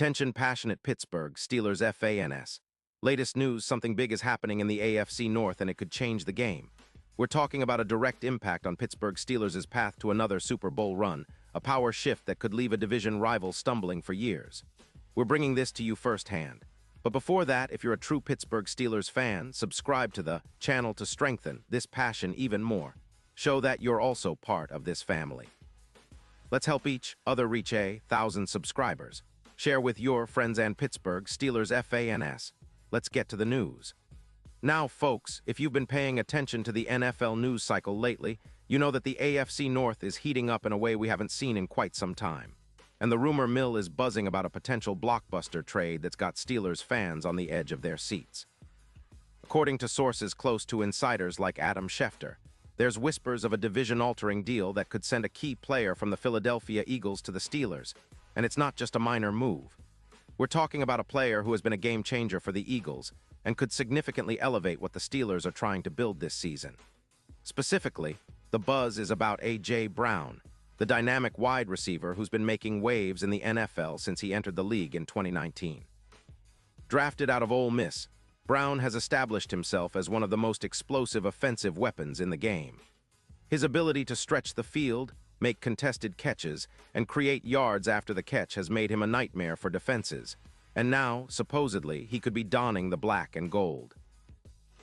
Attention passionate Pittsburgh Steelers fans. Latest news, something big is happening in the AFC North and it could change the game. We're talking about a direct impact on Pittsburgh Steelers' path to another Super Bowl run, a power shift that could leave a division rival stumbling for years. We're bringing this to you firsthand. But before that, if you're a true Pittsburgh Steelers fan, subscribe to the channel to strengthen this passion even more. Show that you're also part of this family. Let's help each other reach 1,000 subscribers. Share with your friends and Pittsburgh Steelers fans. Let's get to the news. Now, folks, if you've been paying attention to the NFL news cycle lately, you know that the AFC North is heating up in a way we haven't seen in quite some time. And the rumor mill is buzzing about a potential blockbuster trade that's got Steelers fans on the edge of their seats. According to sources close to insiders like Adam Schefter, there's whispers of a division-altering deal that could send a key player from the Philadelphia Eagles to the Steelers. And it's not just a minor move. We're talking about a player who has been a game-changer for the Eagles and could significantly elevate what the Steelers are trying to build this season. Specifically, the buzz is about A.J. Brown, the dynamic wide receiver who's been making waves in the NFL since he entered the league in 2019. Drafted out of Ole Miss, Brown has established himself as one of the most explosive offensive weapons in the game. His ability to stretch the field, make contested catches, and create yards after the catch has made him a nightmare for defenses, and now, supposedly, he could be donning the black and gold.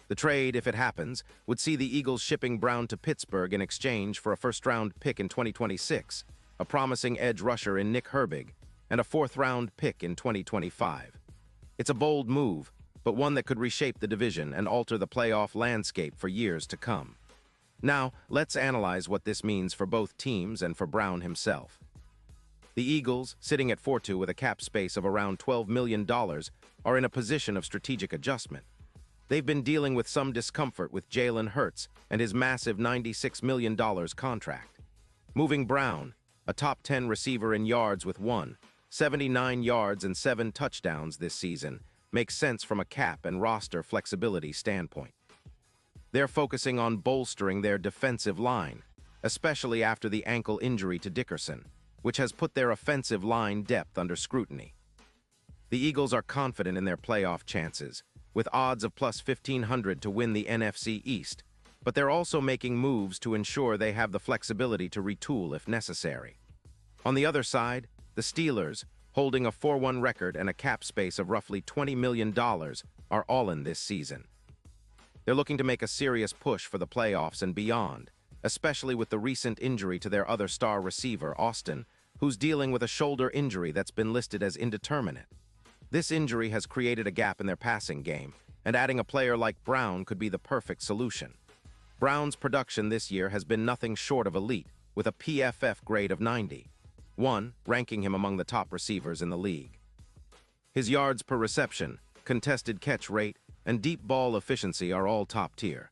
The trade, if it happens, would see the Eagles shipping Brown to Pittsburgh in exchange for a first-round pick in 2026, a promising edge rusher in Nick Herbig, and a fourth-round pick in 2025. It's a bold move, but one that could reshape the division and alter the playoff landscape for years to come. Now, let's analyze what this means for both teams and for Brown himself. The Eagles, sitting at 4-2 with a cap space of around $12 million, are in a position of strategic adjustment. They've been dealing with some discomfort with Jalen Hurts and his massive $96 million contract. Moving Brown, a top 10 receiver in yards with 79 yards and 7 touchdowns this season, makes sense from a cap and roster flexibility standpoint. They're focusing on bolstering their defensive line, especially after the ankle injury to Dickerson, which has put their offensive line depth under scrutiny. The Eagles are confident in their playoff chances, with odds of plus 1,500 to win the NFC East, but they're also making moves to ensure they have the flexibility to retool if necessary. On the other side, the Steelers, holding a 4-1 record and a cap space of roughly $20 million, are all in this season. They're looking to make a serious push for the playoffs and beyond, especially with the recent injury to their other star receiver, Austin, who's dealing with a shoulder injury that's been listed as indeterminate. This injury has created a gap in their passing game, and adding a player like Brown could be the perfect solution. Brown's production this year has been nothing short of elite, with a PFF grade of 91, ranking him among the top receivers in the league. His yards per reception, contested catch rate, and deep ball efficiency are all top tier.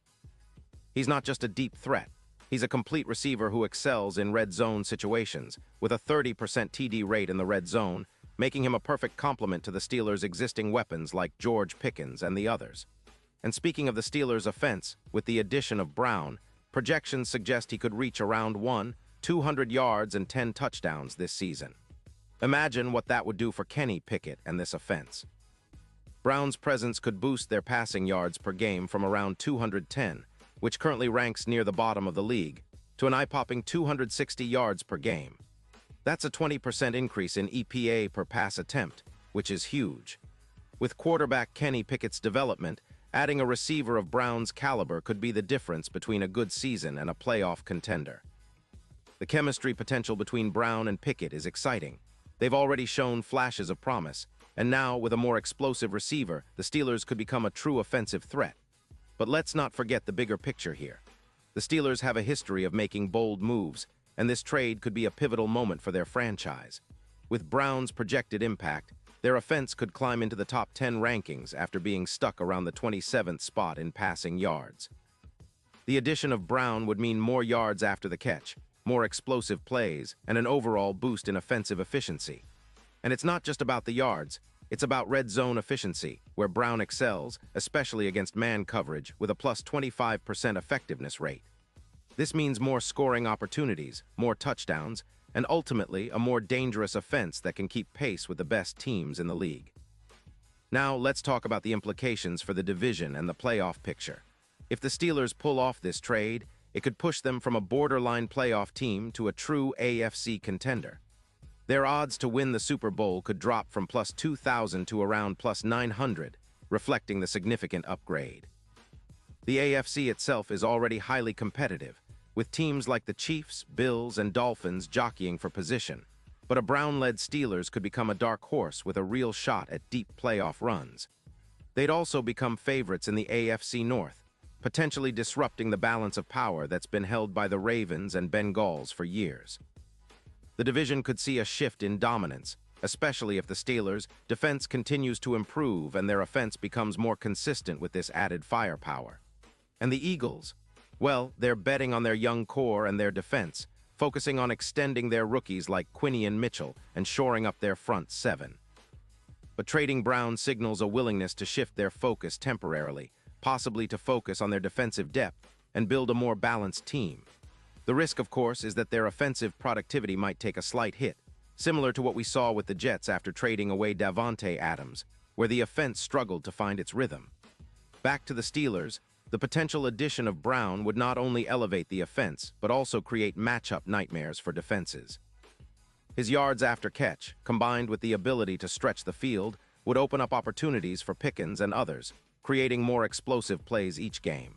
He's not just a deep threat. He's a complete receiver who excels in red zone situations, with a 30% TD rate in the red zone, making him a perfect complement to the Steelers' existing weapons like George Pickens and the others. And speaking of the Steelers' offense, with the addition of Brown, projections suggest he could reach around 200 yards and 10 touchdowns this season. Imagine what that would do for Kenny Pickett and this offense. Brown's presence could boost their passing yards per game from around 210, which currently ranks near the bottom of the league, to an eye-popping 260 yards per game. That's a 20% increase in EPA per pass attempt, which is huge. With quarterback Kenny Pickett's development, adding a receiver of Brown's caliber could be the difference between a good season and a playoff contender. The chemistry potential between Brown and Pickett is exciting. They've already shown flashes of promise, and now, with a more explosive receiver, the Steelers could become a true offensive threat. But let's not forget the bigger picture here. The Steelers have a history of making bold moves, and this trade could be a pivotal moment for their franchise. With Brown's projected impact, their offense could climb into the top 10 rankings after being stuck around the 27th spot in passing yards. The addition of Brown would mean more yards after the catch, more explosive plays, and an overall boost in offensive efficiency. And it's not just about the yards, it's about red zone efficiency, where Brown excels, especially against man coverage, with a plus 25% effectiveness rate. This means more scoring opportunities, more touchdowns, and ultimately a more dangerous offense that can keep pace with the best teams in the league. Now, let's talk about the implications for the division and the playoff picture. If the Steelers pull off this trade, it could push them from a borderline playoff team to a true AFC contender. Their odds to win the Super Bowl could drop from plus 2,000 to around plus 900, reflecting the significant upgrade. The AFC itself is already highly competitive, with teams like the Chiefs, Bills, and Dolphins jockeying for position. But a Brown-led Steelers could become a dark horse with a real shot at deep playoff runs. They'd also become favorites in the AFC North, potentially disrupting the balance of power that's been held by the Ravens and Bengals for years. The division could see a shift in dominance, especially if the Steelers' defense continues to improve and their offense becomes more consistent with this added firepower. And the Eagles? Well, they're betting on their young core and their defense, focusing on extending their rookies like Quinion Mitchell and shoring up their front seven. But trading Brown signals a willingness to shift their focus temporarily, possibly to focus on their defensive depth and build a more balanced team. The risk, of course, is that their offensive productivity might take a slight hit, similar to what we saw with the Jets after trading away Davante Adams, where the offense struggled to find its rhythm. Back to the Steelers, the potential addition of Brown would not only elevate the offense, but also create matchup nightmares for defenses. His yards after catch, combined with the ability to stretch the field, would open up opportunities for Pickens and others, creating more explosive plays each game.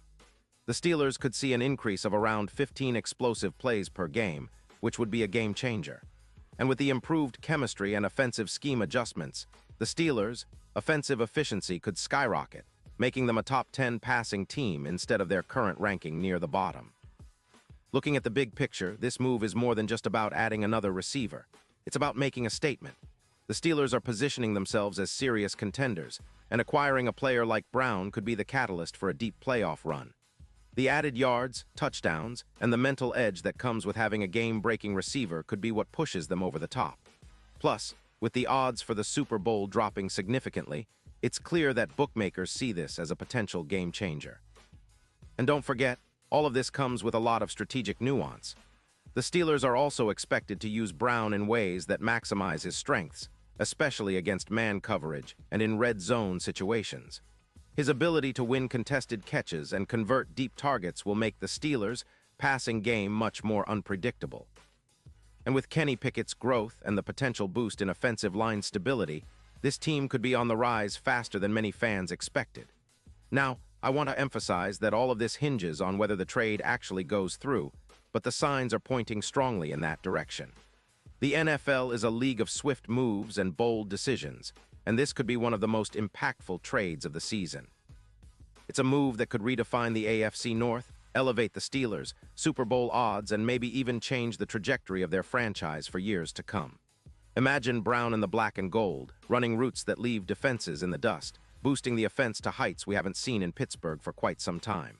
The Steelers could see an increase of around 15 explosive plays per game, which would be a game changer. And with the improved chemistry and offensive scheme adjustments, the Steelers' offensive efficiency could skyrocket, making them a top 10 passing team instead of their current ranking near the bottom. Looking at the big picture, this move is more than just about adding another receiver. It's about making a statement. The Steelers are positioning themselves as serious contenders, and acquiring a player like Brown could be the catalyst for a deep playoff run. The added yards, touchdowns, and the mental edge that comes with having a game-breaking receiver could be what pushes them over the top. Plus, with the odds for the Super Bowl dropping significantly, it's clear that bookmakers see this as a potential game changer. And don't forget, all of this comes with a lot of strategic nuance. The Steelers are also expected to use Brown in ways that maximize his strengths, especially against man coverage and in red zone situations. His ability to win contested catches and convert deep targets will make the Steelers' passing game much more unpredictable. And with Kenny Pickett's growth and the potential boost in offensive line stability, this team could be on the rise faster than many fans expected. Now, I want to emphasize that all of this hinges on whether the trade actually goes through, but the signs are pointing strongly in that direction. The NFL is a league of swift moves and bold decisions, and this could be one of the most impactful trades of the season. It's a move that could redefine the AFC North, elevate the Steelers' Super Bowl odds, and maybe even change the trajectory of their franchise for years to come. Imagine Brown in the black and gold, running routes that leave defenses in the dust, boosting the offense to heights we haven't seen in Pittsburgh for quite some time.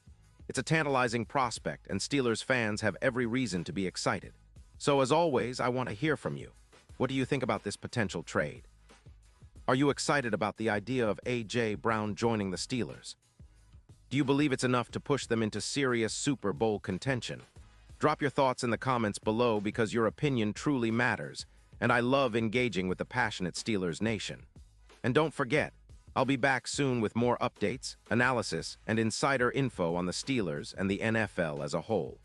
It's a tantalizing prospect, and Steelers fans have every reason to be excited. So as always, I want to hear from you. What do you think about this potential trade? Are you excited about the idea of A.J. Brown joining the Steelers? Do you believe it's enough to push them into serious Super Bowl contention? Drop your thoughts in the comments below because your opinion truly matters, and I love engaging with the passionate Steelers Nation. And don't forget, I'll be back soon with more updates, analysis, and insider info on the Steelers and the NFL as a whole.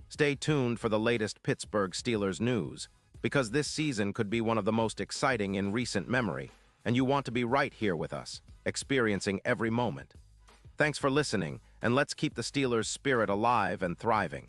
Stay tuned for the latest Pittsburgh Steelers news, because this season could be one of the most exciting in recent memory, and you want to be right here with us, experiencing every moment. Thanks for listening, and let's keep the Steelers' spirit alive and thriving.